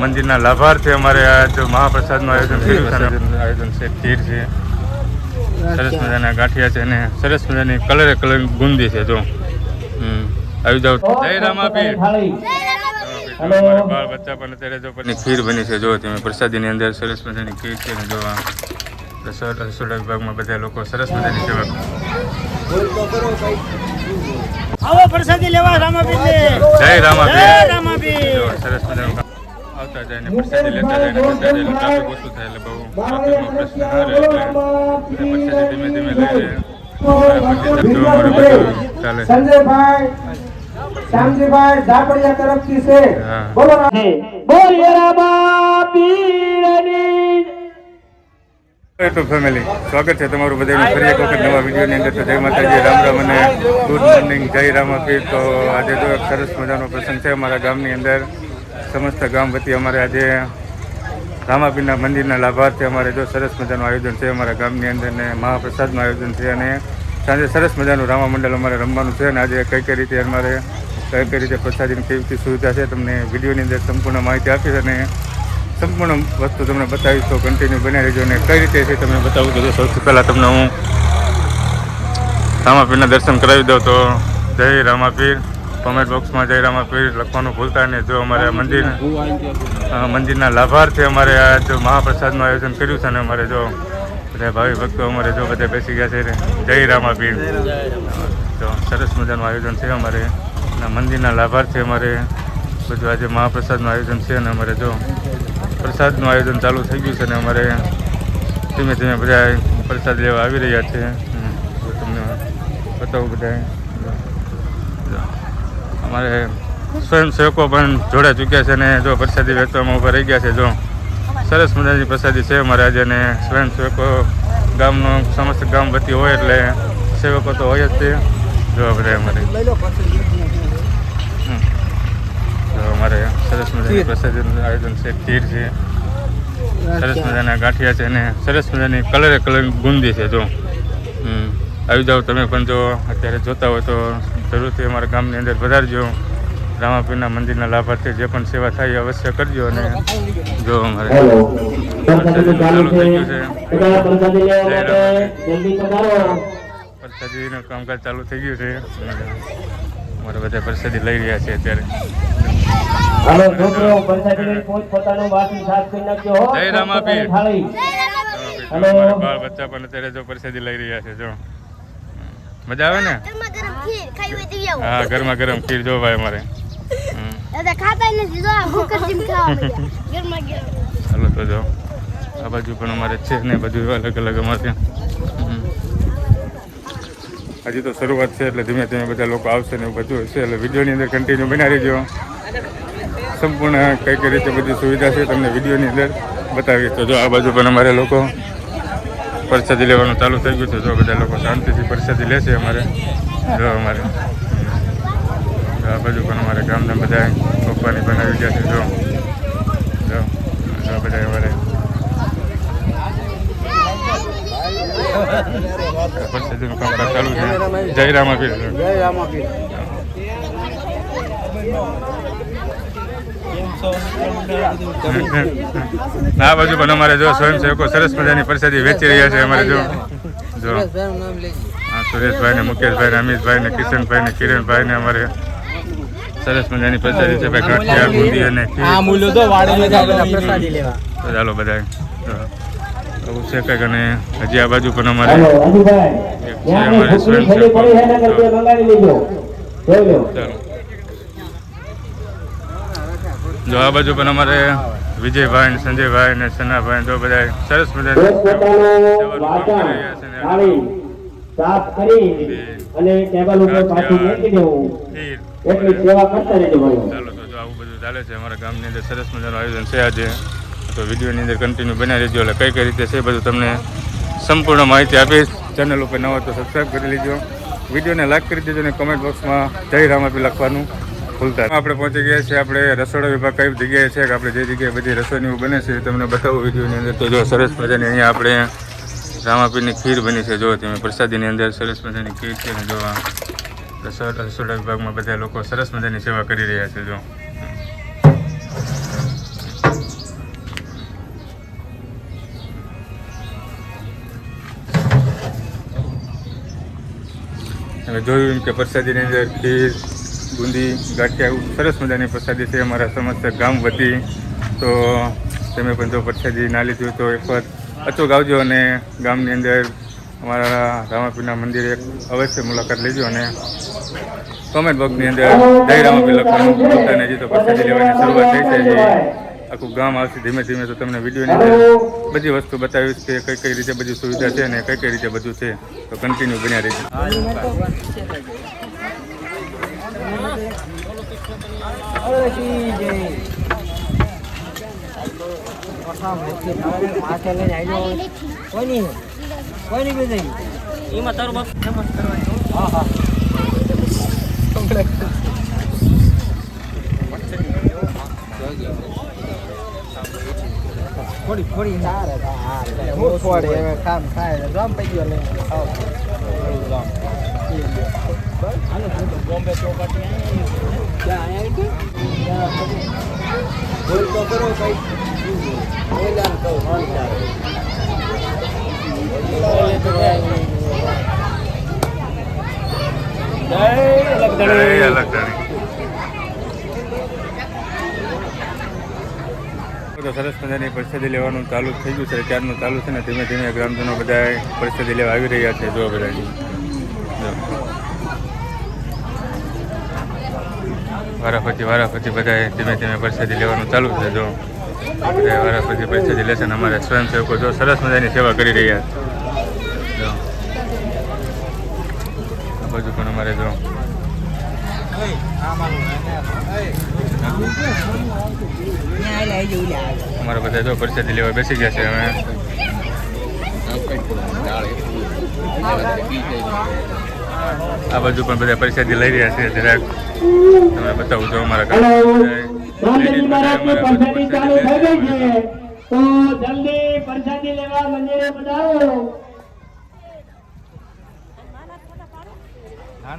મંદિરના લાભાર્થી અમારે આજ મહાપ્રસાદનું આયોજન કર્યું છે. આયોજન છે ખીર છે, સરસ મજાના ગાંઠિયા છે અને સરસ મજાની કલરે કલર બુંદી છે. જો આવી જાવ. જય રામાપીર. અમારા બાળ બચ્ચા પણ અત્યારે જો ખીર બની છે. જો તમે પ્રસાદીની અંદર સરસ મજાની ખીર છે. જો રસોડા વિભાગમાં બધા લોકો સરસ મજાની સેવા. આવો પ્રસાદી લેવા રામાપીર. જય રામાપીર. જય રામાપીર. સરસ મજાનું આવતા જાય ને પ્રસાદી લેતા જાય ને કરતા જાય એટલે ટ્રાફિક ઓછું થાય એટલે બહુ ટ્રાફિકનો પ્રશ્ન ના રહે એટલે પ્રસાદી ધીમે ધીમે લઈ જાય. સંજયભાઈ શ્યામજીભાઈ ઝાપડિયા તરફથી છે. બોલો બોલીએ રામાપીરની. યુટ્યુબ ફેમિલી, સ્વાગત છે તમારું બધાનું ફરી એક વખત નવા વિડીયોની અંદર. તો જય માતાજી, રામ રામ અને ગુડ મોર્નિંગ, જય રામાપીર. તો આજે તો એક સરસ મજાનો પ્રસંગ છે અમારા ગામની અંદર. સમસ્ત ગામ વતી અમારે આજે રામાપીરના મંદિરના લાભાર્થી અમારે જો સરસ મજાનું આયોજન છે અમારા ગામની અંદર ને મહાપ્રસાદનું આયોજન છે અને સાંજે સરસ મજાનું રામા મંડળ અમારે રમવાનું છે. અને આજે કઈ રીતે અમારે કઈ રીતે પ્રસાદીની કેવી સુવિધા છે તમને વિડીયોની અંદર સંપૂર્ણ માહિતી આપીશ અને સંપૂર્ણ વસ્તુ તમને બતાવીશ. તો કન્ટિન્યુ બની રહેજો. અને કઈ રીતે છે તમને બતાવું તો સૌથી પહેલાં તમને હું રામાપીરના દર્શન કરાવી દઉં. તો જય રામાપીર. કોમેન્ટ બોક્સમાં જય રામાપીર લખવાનું ભૂલતા નહીં. જો અમારે મંદિરના લાભાર્થી અમારે આજ મહાપ્રસાદનું આયોજન કર્યું છે. અને અમારે જો બધા ભાવિ ભક્તો અમારે જો બધા બેસી ગયા છે. જય રામાપીર. તો સરસ મજાનું આયોજન છે અમારે મંદિરના લાભાર્થી અમારે બધું આજે મહાપ્રસાદનું આયોજન છે. અને અમારે જો પ્રસાદનું આયોજન ચાલુ થઈ ગયું છે અને અમારે ધીમે ધીમે બધા પ્રસાદ લેવા આવી રહ્યા છે. તમને બતાવું બધા અમારે સ્વયંસેવકો પણ જોડે ચૂક્યા છે અને જો પ્રસાદી વેચવામાં ઊભા રહી ગયા છે. જો સરસ મજાની પ્રસાદી છે અમારે આજે. અને સ્વયંસેવકો ગામનો સમસ્ત ગામ વતી હોય એટલે સેવકો તો હોય જ તે. જો બધા અમારે અમારે સરસ મજાની પ્રસાદીનું આયોજન છે. ખીર છે, સરસ મજાના ગાંઠિયા છે અને સરસ મજાની કલરે કલર બુંદી છે. જો આવી જાઓ તમે પણ. જો અત્યારે જોતા હોય તો જરૂરથી અમારા ગામની અંદર વધારજો. રામાપીરના મંદિરના લાભાર્થી જે પણ સેવા થાય અવશ્ય કરજો. અને જો અમારે ચાલુ થઈ ગયું છે. પ્રસાદીનું કામકાજ ચાલુ થઈ ગયું છે. અમારે બધા પ્રસાદી લઈ રહ્યા છે અત્યારે. જય રામાપીર. બાળ બચ્ચા પણ અત્યારે જો પ્રસાદી લઈ રહ્યા છે. જો મજા આવે ને? હા, ગરમા ગરમ ખીર. જો ભાઈ અમારે ચાલો તો જો આ બાજુ પણ અમારે છે ને બધું અલગ અલગ અમારે. હજી તો શરૂઆત છે એટલે ધીમે ધીમે બધા લોકો આવશે ને એવું બધું હશે. એટલે વિડીયોની અંદર કન્ટિન્યુ બના રહેજો. સંપૂર્ણ કઈ રીતે બધી સુવિધા છે તમને વિડીયોની અંદર બતાવીએ. તો જો આ બાજુ પણ અમારે લોકો પ્રસાદી લેવાનું ચાલુ થઈ ગયું છે. જો બધા લોકો શાંતિથી પ્રસાદી લેશે અમારે. જો અમારે આ બાજુ પણ અમારે ગામના બધા પપ્પાની પણ આવી ગયા છે. જો બધા અમારે પ્રસાદીનું કામકાજ ચાલુ છે. જય રામાપીર. જય રામાપીર. આ બાજુ પણ અમારે જો સ્વયંસેવકો સરસ મજાની પ્રસાદી વેચી રહ્યા છે. અમારે જો સુરેશભાઈ ને મુકેશભાઈ ને અમિતભાઈ ને કિશનભાઈ ને કિરણભાઈ ને અમારે સરસ મજાની પ્રસાદી છે. ભાઈ ગાંઠિયા, બુંદી અને ચાલો બધા એવું છે કંઈક. અને હજી આ બાજુ પણ અમારે સ્વયંસેવકો. જો આ બાજુ પણ અમારે વિજયભાઈ ને સંજયભાઈ ને સનાભાઈ જો બધા સરસ મજાની સાફ કરી અને ટેબલ ઉપર પાછું મૂકી દેવું. એટલી સેવા કરતા રહેજો ભાઈ. ચાલો તો જો આવું બધું ચાલે છે અમારા ગામની અંદર. સરસ મજાનું આયોજન છે આજે. તો વિડીયોની અંદર કન્ટિન્યુ બનાવી રહેજો. એટલે કઈ રીતે છે બધું તમને સંપૂર્ણ માહિતી આપીશ. ચેનલ ઉપર નવો તો સબસ્ક્રાઈબ કરી લેજો. વિડીયોને લાઈક કરી દેજો અને કોમેન્ટ બોક્સમાં જય રામાપીર લખવાનું ભૂલતા. આપણે પહોંચી ગયા છીએ આપણે રસોડા વિભાગ કઈ જગ્યાએ છે કે આપણે જે જગ્યાએ બધી રસોઈની બને છે તમને બતાવું વિડીયોની અંદર. તો જો સરસ મજાની અહીંયા આપણે રામાપીરની ખીર બની છે. જો તમે પ્રસાદીની અંદર સરસ મજાની ખીર છે. ને જો રસોડા વિભાગમાં બધા લોકો સરસ મજાની સેવા કરી રહ્યા છે. જો અને જોયું એમ કે પ્રસાદીની અંદર ખીર, બુંદી, ગાંઠિયા એવું સરસ મજાની પ્રસાદી છે અમારા સમસ્ત ગામ વતી. તો તમે પણ જો પ્રસાદી ના લીધું તો એક વખત અચૂક આવજો અને ગામની અંદર અમારા રામાપીરના મંદિરે અવશ્ય મુલાકાત લેજો અને કોમેન્ટ બોક્સની અંદર જય રામાપીર લખવાનું ભૂલતા નહીં. હજી તો પ્રસાદી લેવાની શરૂઆત થઈ છે. આખું ગામ આવશે ધીમે ધીમે. તો તમને વિડીયોની અંદર બધી વસ્તુ બતાવીશ કે કઈ કઈ રીતે બધી સુવિધા છે અને કઈ કઈ રીતે બધું છે. તો કન્ટિન્યુ બન્યા રહેજો. એમાં તારું બાપ ફેમસ કરવાનું. હા હા થોડી કામ થાય રામ પૈ ગયો લઈને બોમ્બે ચોપાટી બોલ તો કરો કઈ તો સરસ મજાની પ્રસાદી લેવાનું ચાલુ થઈ ગયું છે. ક્યારનું ચાલુ છે ને ધીમે ધીમે ગ્રામજનો બધા પ્રસાદી લેવા આવી રહ્યા છે. જો બધા વારાફરતી બધા ધીમે ધીમે પ્રસાદી લેવાનું ચાલુ છે. જો બધા વારાફરતી પ્રસાદી લેશે ને અમારા સ્વયંસેવકો જો સરસ મજાની સેવા કરી રહ્યા છે. જો આ બાજુ પણ અમારે જો અમારા બધા જો પ્રસાદી લેવા બેસી ગયા છે. હવે આ બાજુ પણ બધા પ્રસાદી લઈ રહ્યા છે. જરાક તમને બતાવું છું અમારા તો જલ્દી પ્રસાદી લેવા મંદિરે પધારો.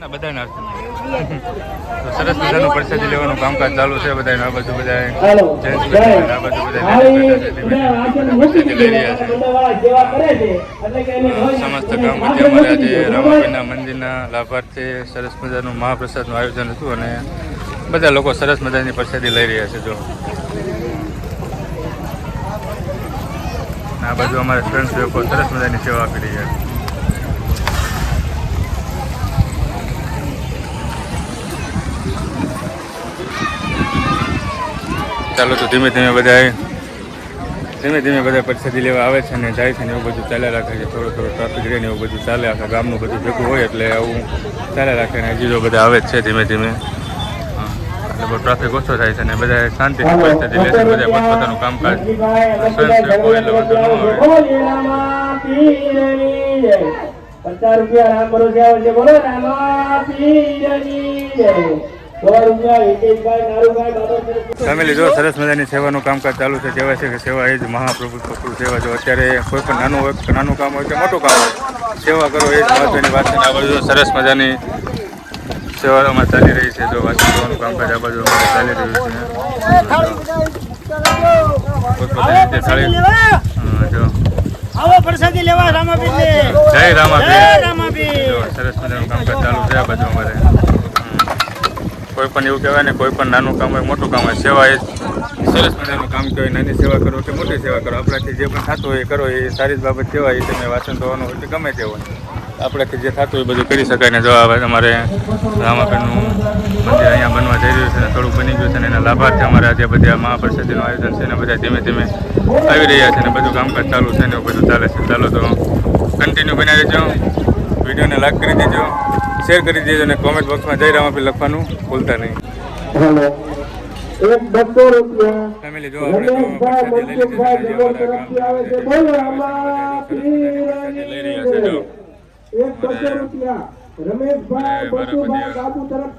ના બધાને તો સરસ મજાનું પ્રસાદી લેવાનું કામકાજ ચાલુ છે. બધા આ બાજુ બધા આ બાજુ બધા લઈ રહ્યા છે. સમસ્ત ગામ વચ્ચે અમારે આજે રામાપીરના મંદિરના લાભાર્થે સરસ મજાનું મહાપ્રસાદનું આયોજન હતું અને બધા લોકો સરસ મજાની પ્રસાદી લઈ રહ્યા છે. જો આ બાજુ અમારા સ્વયંસેવકો સરસ મજાની સેવા આપી રહ્યા છે. ચાલો તો ધીમે ધીમે બધા પ્રસાદી લેવા આવે છે અને જાય છે ને એવું બધું ચાલ્યા રાખે છે. થોડું ટ્રાફિક રહે ને એવું બધું ચાલે. આખા ગામનું બધું ભેગું હોય એટલે આવું ચાલ્યા રાખે ને હજી જો બધા આવે જ છે ધીમે ધીમે. એટલે બહુ ટ્રાફિક ઓછો થાય છે અને બધા શાંતિથી પ્રસાદી લે છે. બધા પોતપોતાનું કામકાજ સ્વયંસેવકો એટલે બધું ન હોય. ફેમિલી જો સરસ મજાની સેવાનું કામકાજ ચાલુ છે. કહેવાય છે કે સેવા એ જ મહાપ્રભુ સેવા. જો અત્યારે કોઈ પણ નાનું કામ હોય કે મોટું કામ હોય, સેવા કરો એ જ મહત્વની વાત છે. આ બાજુ સરસ મજાની સેવામાં ચાલી રહી છે. જો વાંચન કરવાનું કામકાજ આ બાજુ ચાલી રહ્યું છે. પોતપોતાની રીતે થાળી જો આવો પ્રસાદી લેવા રામાપીર. જય રામાપીર. જય રામાપીર. જો સરસ મજાનું કામકાજ ચાલુ છે આ બાજુ અમારે. કોઈ પણ એવું કહેવાય ને કોઈ પણ નાનું કામ હોય મોટું કામ હોય, સેવા એ સરસ મજાનું કામ કહેવાય. નાની સેવા કરો કે મોટી સેવા કરો, આપણાથી જે પણ થતું હોય એ કરો. એ સારી જ બાબત કહેવાય. એ તમે વાસણ ધોવાનું હોય કે ગમે તે હોય, આપણાથી જે થતું હોય બધું કરી શકાય. ને જો અમારે રામાપીરનું મંદિર અહીંયા બનવા જઈ રહ્યું છે ને થોડુંક બની ગયું છે ને એના લાભાર્થે અમારે આજે બધા મહાપ્રસાદીનું આયોજન છે ને બધા ધીમે ધીમે આવી રહ્યા છે ને બધું કામકાજ ચાલુ છે ને એવું બધું ચાલે છે. ચાલો તો કન્ટિન્યુ બનાવી દેજો, વિડીયોને લાઈક કરી દેજો, શેર કરી દેજો અને કોમેન્ટ બોક્સમાં જય રામાપીર લખવાનું ભૂલતા નહીં. ફેમિલી જો આપણે તો પ્રસાદી લઈ લીધી છે. લઈ રહ્યા છે જો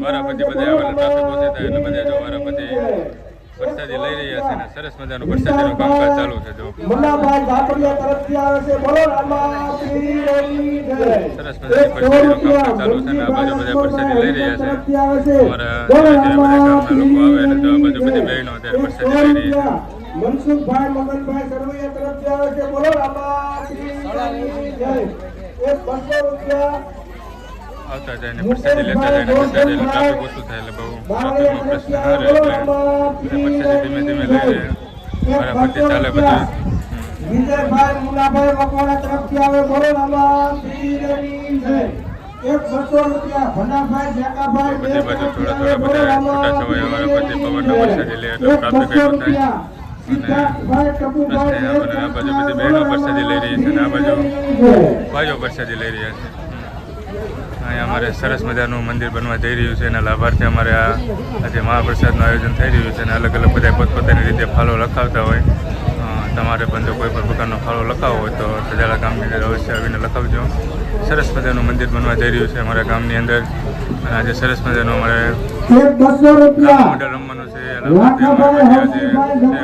વારાફરતી બધા આવેલા ટ્રાફિક ઓછી થાય એટલે બધા જો વારાફરતી પ્રસાદી લઈ રહ્યા છે ને સરસ મજાનું પ્રસાદીનું કામકાજ ચાલુ છે. જો સરસ મજાની પ્રસાદીનું કામકાજ ચાલુ છે ને આ બાજુ બધા પ્રસાદી લઈ રહ્યા છે. અમારા ધીમે ધીમે બધા ગામના લોકો આવે અને જો આ બાજુ બધી બહેનો અત્યારે પ્રસાદી લઈ રહી છે. મનસુખભાઈ મગનભાઈ સરવૈયા તરફથી આવે છે. બોલો રામાપીર જય. 100 રૂપિયા આવતા જાય ને પ્રસાદી લેતા જાય ને જતા જાય એટલે ટ્રાફિક ઓછું થાય એટલે બહુ ટ્રાફિકનો પ્રશ્ન ના રહે એટલે પ્રસાદી ધીમે ધીમે લઈને બરાબર ચાલે બધા. વિજયભાઈ મુનાભાઈ મકવાણા તરફથી આવે બોલો રામા પીરની જય. 100 રૂપિયા ભનાભાઈ જાકાભાઈ બધી બાજુ થોડા થોડા બધા છૂટા છવાયા વાળા પછી પવનના વરસાદી લે એટલે ટ્રાફિક એટલું થાય. સિદ્ધાર્થભાઈ ટપુભાઈ અને આ બાજુ બધી બહેનો પ્રસાદી લઈ રહી છે અને આ બાજુ ભાઈઓ પ્રસાદી લઈ રહ્યા છે. અહીંયા અમારે સરસ મજાનું મંદિર બનવા જઈ રહ્યું છે એના લાભાર્થી અમારે આજે મહાપ્રસાદનું આયોજન થઈ રહ્યું છે અને અલગ અલગ બધા પોતપોતાની રીતે ફાળો લખાવતા હોય. તમારે પણ જો કોઈ પણ પ્રકારનો ફાળો લખાવવો હોય તો સજાલા ગામની અંદર અવશ્ય આવીને લખાવજો. સરસ મજાનું મંદિર બનવા જઈ રહ્યું છે અમારા ગામની અંદર અને આજે સરસ મજાનું અમારે 200 રૂપિયા મંડળ રમવાનું છે. લાભાર્થી અમારે આજે છે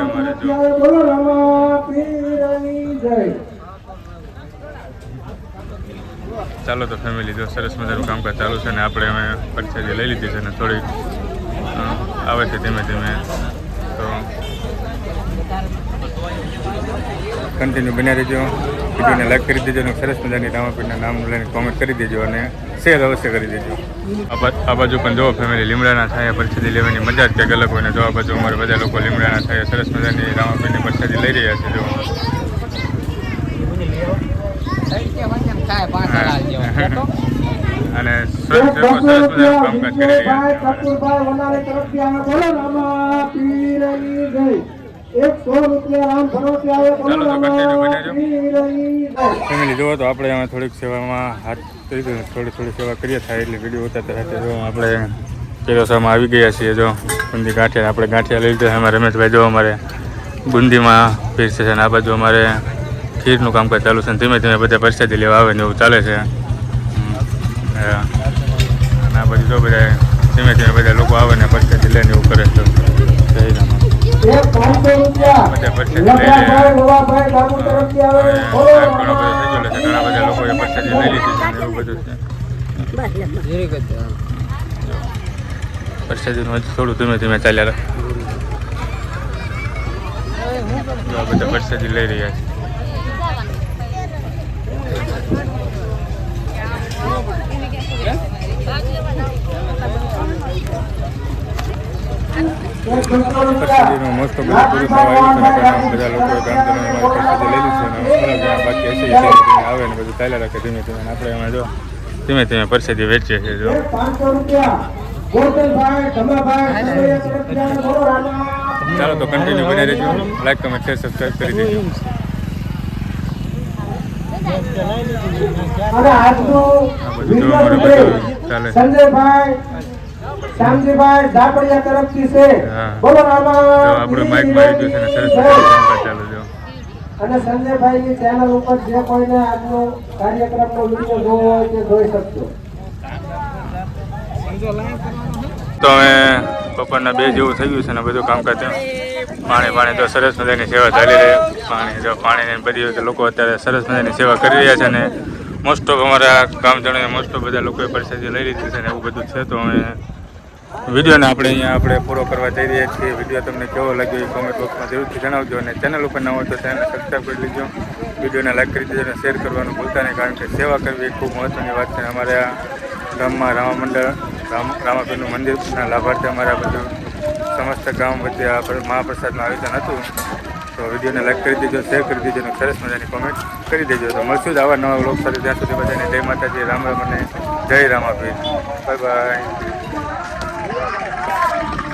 અમારે જો બોલો રામા પીરની જય. ચાલો તો ફેમિલી જો સરસ મજાનું કામકાજ ચાલુ છે ને આપણે અમે પરીક્ષા લઈ લીધી છે ને થોડીક આવે છે ધીમે ધીમે તો કન્ટિન્યુ બન્યા રહેજો. વિડીયોને લાઈક કરી દેજો અને સરસ મજાની રામાપીરના નામ લઈને કોમેન્ટ કરી દેજો અને શેર અવશ્ય કરી દેજો. આ બાજુ પણ જો ફેમિલી લીમડાના છાયા પ્રસાદી લેવાની મજા જ કંઈક અલગ હોય ને જો આ બાજુ અમારે બધા લોકો લીમડાના છાયા સરસ મજાની રામાપીરની પ્રસાદી લઈ રહ્યા છે. જો અને સરસ મજાનું કામકાજ કરી રહ્યા છે. ઠાકુરભાઈ વનારે તરફથી આવે બોલો રામા પીરની જય. 100 રૂપિયા રામ ભરોસે આવે બોલો ચાલો તો continue રામા બન્યા રહો. પીરની જય. ફેમિલી જુઓ તો આપણે આમાં થોડીક સેવામાં હાથ કરી દઈએ થોડી સેવા કરીએ થાય એટલે વિડીયો ઉતારતા સાથે જો આપણે કેરોસામાં આવી ગયા છીએ. જો બુંદી ગાંઠિયા આપણે ગાંઠિયા લઈ લીધા. અમારે રમેશભાઈ જો અમારે બુંદીમાં પીરસે છે અને આ બાજુ અમારે ખીરનું કામકાજ ચાલુ છે. ધીમે ધીમે બધા પ્રસાદી લેવા આવે ને એવું ચાલે છે. અને આ બાજુ જો બધા ધીમે ધીમે બધા લોકો આવે ને પ્રસાદી લઈને એવું કરે છે. જય રામ. 500 રૂપિયા બધા પ્રસાદી લઈ લખાભાઈ લોવાભાઈ બાબુ તરફથી આવે બોલો ઘણો બધો થઈ ગયેલો છે. ઘણા બધા લોકોએ પ્રસાદી લઈ લીધી છે અને એવું બધું છે. પ્રસાદીનું હજી થોડું ધીમે ધીમે ચાલ્યા રાખે. જો આ બધા પ્રસાદી લઈ રહ્યા છે. પ્રસાદીનું મસ્ત બધું પૂરું થવા આવ્યું છે અને બધા લોકોએ ગામજનોએ અમારી પ્રસાદી લઈ લીધી છે અને ઘણા બાકી હશે ધીમે ધીમે આવે ને બધું ચાલ્યા રાખે ધીમે ધીમે. આપણે એમાં જો ધીમે ધીમે પ્રસાદી વેચીએ છીએ. જો 500 રૂપિયા ગોરધનભાઈ ધમાભાઈ સરવૈયા તરફથી આવે બોલો રામા. ચાલો તો કન્ટિન્યુ બની રહેજો. લાઈક કમેન્ટ શેર સબસ્ક્રાઈબ કરી દેજો. અને આજનું વિડીયો બધું ચાલે. સંજયભાઈ શામજીભાઈ ઝાપડિયા તરફથી છે હા. બોલો રામા. તો આપણું માઇકમાં આવી ગયું છે અને સરસ મજાનું કામકાજ ચાલુ છે. અને સંજયભાઈની ચેનલ ઉપર જે કોઈને આજનો કાર્યક્રમનો વિડીયો જોવો હોય તે જોઈ શકશો. તો હવે બપોરના 2 જેવું થઈ ગયું છે ને બધું કામકાજ પાણી તો સરસ મજાની સેવા ચાલી રહી. પાણીની બધી લોકો અત્યારે સરસ મજાની સેવા કરી રહ્યા છે અને મોસ્ટ ઓફ અમારા ગામજનોએ મોસ્ટ ઓફ બધા લોકોએ પ્રસાદી લઈ લીધી છે ને એવું બધું છે. તો અમે વિડીયોને આપણે પૂરો કરવા જઈ રહ્યા છીએ. વિડીયો તમને કેવો લાગ્યો એ કોમેન્ટ બોક્સમાં જરૂરથી જણાવજો અને ચેનલ ઉપર ન હોય તો ચેનલને સબસ્ક્રાઈબ કરી લેજો. વિડીયોને લાઈક કરી દેજો અને શેર કરવાનું ભૂલતા નહીં કારણ કે સેવા કરવી એ ખૂબ મહત્ત્વની વાત છે. અમારે આ ગામમાં રામાપીરનું મંદિરના લાભાર્થી અમારા બધું સમસ્ત ગામ વચ્ચે આ મહાપ્રસાદનું આયોજન હતું. તો વિડીયોને લાઈક કરી દેજો, શેર કરી દેજો અને સરસ મજાની કોમેન્ટ કરી દેજો. તો મળશું જ આવા નવા વ્લોગ સાથે. ત્યાં સુધી બધાને જય માતાજી, રામ રામ અને જય રામાપીર. Bye bye.